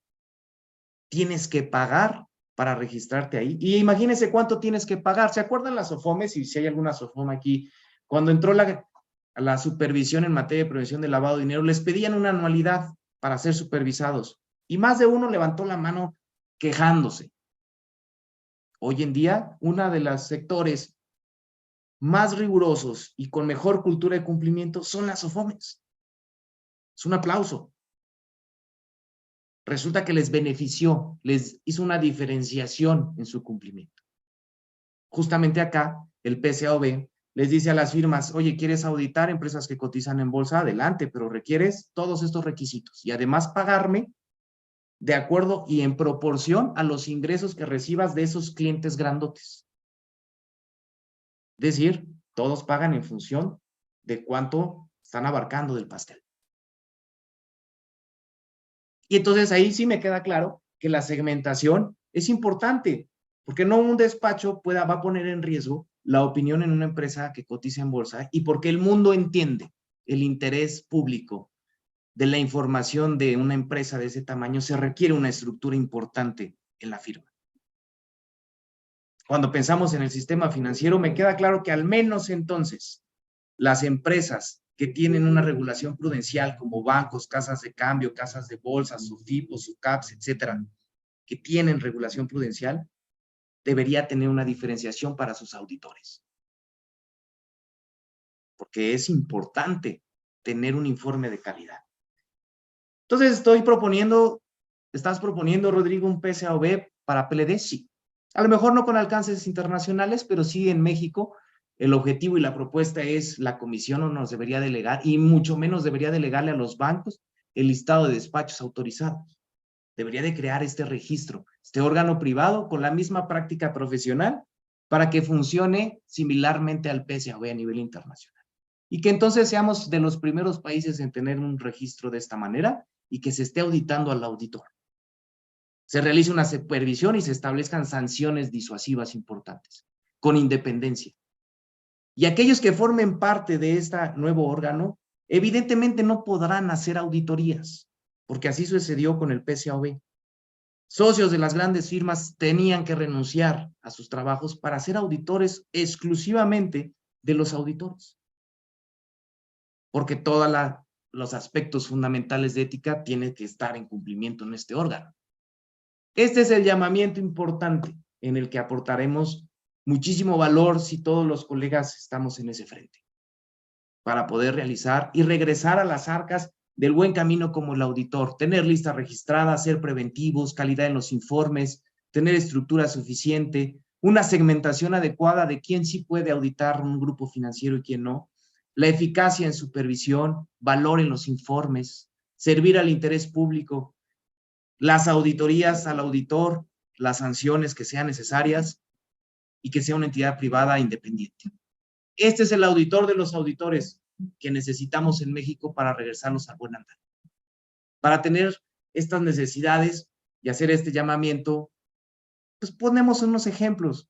tienes que pagar para registrarte ahí, y imagínense cuánto tienes que pagar. ¿Se acuerdan las SOFOMES? Y si hay alguna SOFOME aquí, cuando entró la supervisión en materia de prevención de lavado de dinero, les pedían una anualidad para ser supervisados, y más de uno levantó la mano quejándose. Hoy en día, uno de los sectores más rigurosos y con mejor cultura de cumplimiento son las SOFOMES. Es un aplauso. Resulta que les benefició, les hizo una diferenciación en su cumplimiento. Justamente acá, el PCAOB les dice a las firmas, oye, ¿quieres auditar empresas que cotizan en bolsa? Adelante, pero requieres todos estos requisitos, y además pagarme de acuerdo y en proporción a los ingresos que recibas de esos clientes grandotes. Es decir, todos pagan en función de cuánto están abarcando del pastel. Y entonces ahí sí me queda claro que la segmentación es importante, porque no un despacho va a poner en riesgo la opinión en una empresa que cotiza en bolsa, y porque el mundo entiende el interés público de la información de una empresa de ese tamaño, se requiere una estructura importante en la firma. Cuando pensamos en el sistema financiero, me queda claro que al menos entonces las empresas que tienen una regulación prudencial, como bancos, casas de cambio, casas de bolsa, SUFIPOS, SUCAPS, etcétera, que tienen regulación prudencial, debería tener una diferenciación para sus auditores. Porque es importante tener un informe de calidad. Entonces estás proponiendo, Rodrigo, un PCAOB para PLD, sí. A lo mejor no con alcances internacionales, pero sí en México. El objetivo y la propuesta es la comisión no nos debería delegar, y mucho menos debería delegarle a los bancos el listado de despachos autorizados. Debería de crear este registro, este órgano privado con la misma práctica profesional, para que funcione similarmente al PCAOB a nivel internacional. Y que entonces seamos de los primeros países en tener un registro de esta manera, y que se esté auditando al auditor. Se realice una supervisión y se establezcan sanciones disuasivas importantes, con independencia. Y aquellos que formen parte de este nuevo órgano, evidentemente no podrán hacer auditorías, porque así sucedió con el PCAOB. Socios de las grandes firmas tenían que renunciar a sus trabajos para ser auditores exclusivamente de los auditores, porque todos los aspectos fundamentales de ética tienen que estar en cumplimiento en este órgano. Este es el llamamiento importante en el que aportaremos muchísimo valor si todos los colegas estamos en ese frente, para poder realizar y regresar a las arcas del buen camino como el auditor, tener lista registrada, ser preventivos, calidad en los informes, tener estructura suficiente, una segmentación adecuada de quién sí puede auditar un grupo financiero y quién no, la eficacia en supervisión, valor en los informes, servir al interés público, las auditorías al auditor, las sanciones que sean necesarias y que sea una entidad privada independiente. Este es el auditor de los auditores que necesitamos en México para regresarlos al buen andar. Para tener estas necesidades y hacer este llamamiento, pues ponemos unos ejemplos.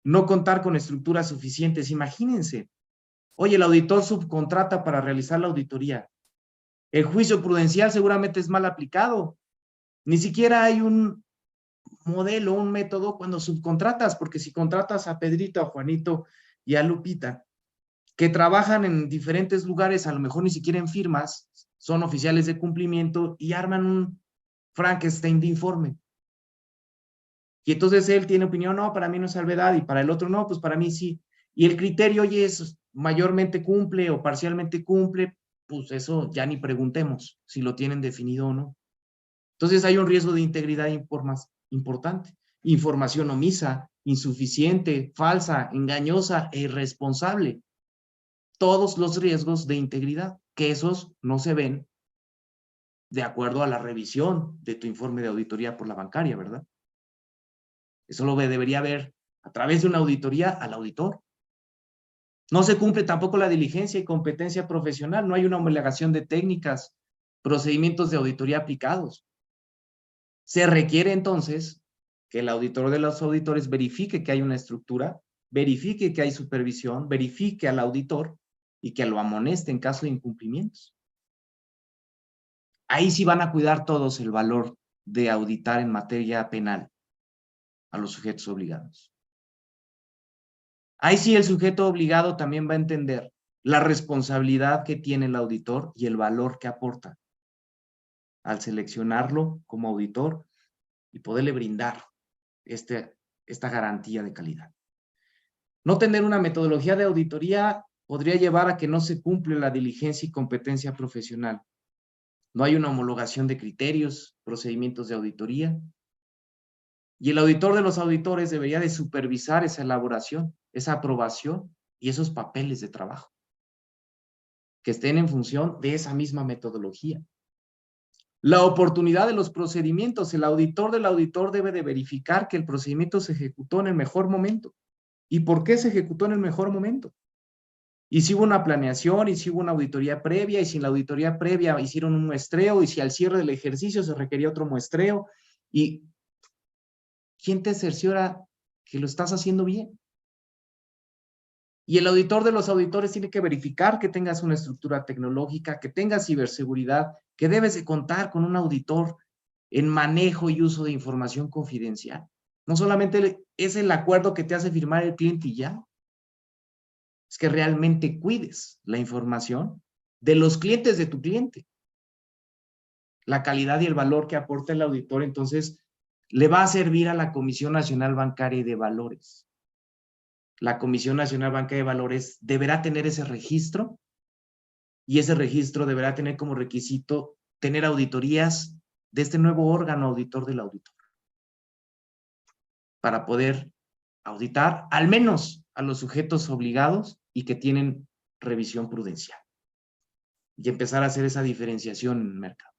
No contar con estructuras suficientes. Imagínense, oye, el auditor subcontrata para realizar la auditoría. El juicio prudencial seguramente es mal aplicado. Ni siquiera hay un modelo, un método cuando subcontratas, porque si contratas a Pedrito, a Juanito y a Lupita, que trabajan en diferentes lugares, a lo mejor ni siquiera en firmas, son oficiales de cumplimiento y arman un Frankenstein de informe. Y entonces él tiene opinión, no, para mí no es salvedad, y para el otro no, pues para mí sí. Y el criterio, oye, es mayormente cumple o parcialmente cumple, pues eso ya ni preguntemos si lo tienen definido o no. Entonces hay un riesgo de integridad importante. Información omisa, insuficiente, falsa, engañosa e irresponsable. Todos los riesgos de integridad, que esos no se ven de acuerdo a la revisión de tu informe de auditoría por la bancaria, ¿verdad? Eso lo debería ver a través de una auditoría al auditor. No se cumple tampoco la diligencia y competencia profesional, no hay una homologación de técnicas, procedimientos de auditoría aplicados. Se requiere entonces que el auditor de los auditores verifique que hay una estructura, verifique que hay supervisión, verifique al auditor y que lo amoneste en caso de incumplimientos. Ahí sí van a cuidar todos el valor de auditar en materia penal a los sujetos obligados. Ahí sí el sujeto obligado también va a entender la responsabilidad que tiene el auditor y el valor que aporta al seleccionarlo como auditor y poderle brindar esta garantía de calidad. No tener una metodología de auditoría podría llevar a que no se cumple la diligencia y competencia profesional. No hay una homologación de criterios, procedimientos de auditoría. Y el auditor de los auditores debería de supervisar esa elaboración, esa aprobación y esos papeles de trabajo que estén en función de esa misma metodología. La oportunidad de los procedimientos. El auditor del auditor debe de verificar que el procedimiento se ejecutó en el mejor momento. ¿Y por qué se ejecutó en el mejor momento? Y si hubo una planeación, y si hubo una auditoría previa, y si en la auditoría previa hicieron un muestreo, y si al cierre del ejercicio se requería otro muestreo, y ¿quién te cerciora que lo estás haciendo bien? Y el auditor de los auditores tiene que verificar que tengas una estructura tecnológica, que tengas ciberseguridad, que debes de contar con un auditor en manejo y uso de información confidencial. No solamente es el acuerdo que te hace firmar el cliente y ya, es que realmente cuides la información de los clientes de tu cliente. La calidad y el valor que aporta el auditor, entonces, le va a servir a la Comisión Nacional Bancaria y de Valores. La Comisión Nacional Bancaria de Valores deberá tener ese registro y ese registro deberá tener como requisito tener auditorías de este nuevo órgano auditor del auditor para poder auditar al menos a los sujetos obligados y que tienen revisión prudencial y empezar a hacer esa diferenciación en el mercado.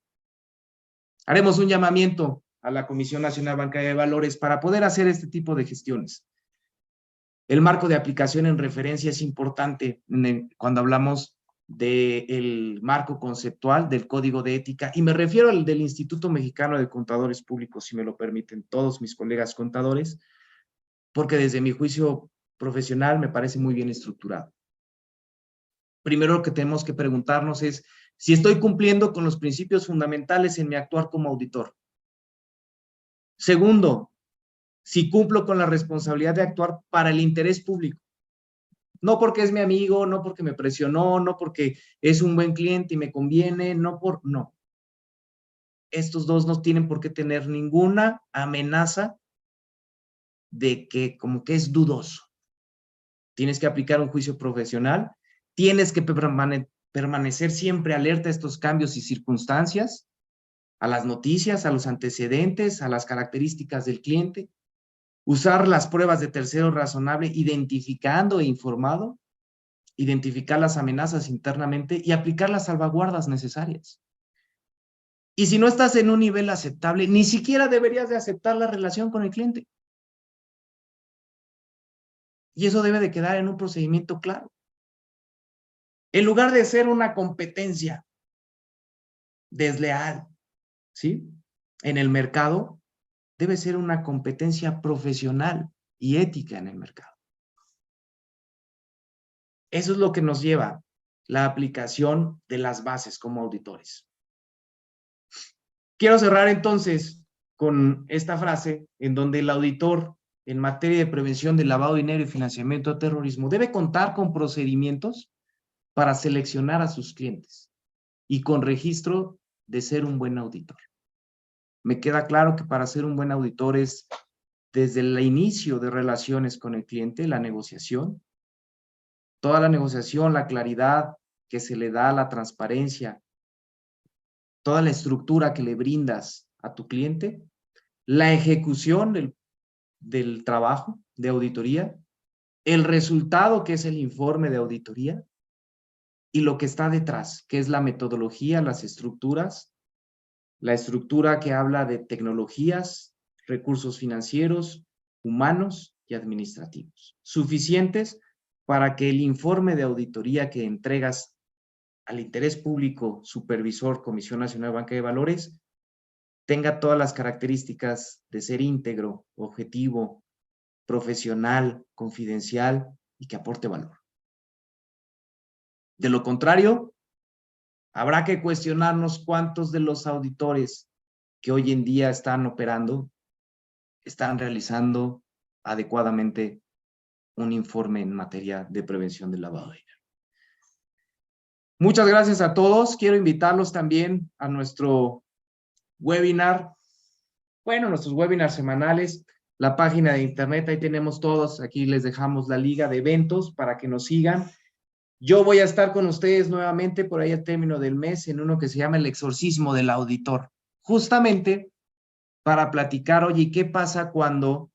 Haremos un llamamiento a la Comisión Nacional Bancaria de Valores para poder hacer este tipo de gestiones. El marco de aplicación en referencia es importante cuando hablamos del marco conceptual del Código de Ética, y me refiero al del Instituto Mexicano de Contadores Públicos, si me lo permiten todos mis colegas contadores, porque desde mi juicio profesional me parece muy bien estructurado. Primero lo que tenemos que preguntarnos es si estoy cumpliendo con los principios fundamentales en mi actuar como auditor. Segundo, si cumplo con la responsabilidad de actuar para el interés público. No porque es mi amigo, no porque me presionó, no porque es un buen cliente y me conviene, no. Estos dos no tienen por qué tener ninguna amenaza de que como que es dudoso. Tienes que aplicar un juicio profesional, tienes que permanecer siempre alerta a estos cambios y circunstancias, a las noticias, a los antecedentes, a las características del cliente, usar las pruebas de tercero razonable, identificando e informado, identificar las amenazas internamente y aplicar las salvaguardas necesarias. Y si no estás en un nivel aceptable, ni siquiera deberías de aceptar la relación con el cliente. Y eso debe de quedar en un procedimiento claro. En lugar de ser una competencia desleal, ¿sí? En el mercado, debe ser una competencia profesional y ética en el mercado. Eso es lo que nos lleva la aplicación de las bases como auditores. Quiero cerrar entonces con esta frase en donde el auditor en materia de prevención del lavado de dinero y financiamiento a terrorismo debe contar con procedimientos para seleccionar a sus clientes y con registro de ser un buen auditor. Me queda claro que para ser un buen auditor es desde el inicio de relaciones con el cliente, la negociación, toda la negociación, la claridad que se le da, la transparencia, toda la estructura que le brindas a tu cliente, la ejecución del trabajo de auditoría, el resultado que es el informe de auditoría y lo que está detrás, que es la metodología, las estructuras, la estructura que habla de tecnologías, recursos financieros, humanos y administrativos, suficientes para que el informe de auditoría que entregas al interés público, supervisor, Comisión Nacional de Banca de Valores, tenga todas las características de ser íntegro, objetivo, profesional, confidencial y que aporte valor. De lo contrario, habrá que cuestionarnos cuántos de los auditores que hoy en día están operando están realizando adecuadamente un informe en materia de prevención del lavado de dinero. Muchas gracias a todos. Quiero invitarlos también a nuestro webinar, nuestros webinars semanales, la página de internet, ahí tenemos todos, aquí les dejamos la liga de eventos para que nos sigan. Yo voy a estar con ustedes nuevamente por ahí al término del mes en uno que se llama El exorcismo del auditor, justamente para platicar, oye, ¿qué pasa cuando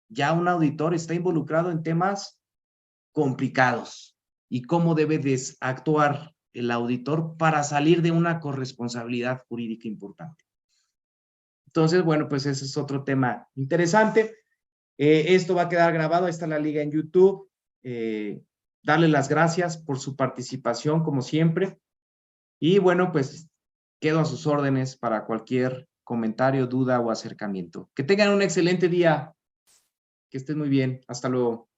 ya un auditor está involucrado en temas complicados y cómo debe de actuar el auditor para salir de una corresponsabilidad jurídica importante? Entonces, bueno, pues ese es otro tema interesante. Esto va a quedar grabado, ahí está la liga en YouTube. Darle las gracias por su participación, como siempre. Y bueno, pues quedo a sus órdenes para cualquier comentario, duda o acercamiento. Que tengan un excelente día. Que estén muy bien. Hasta luego.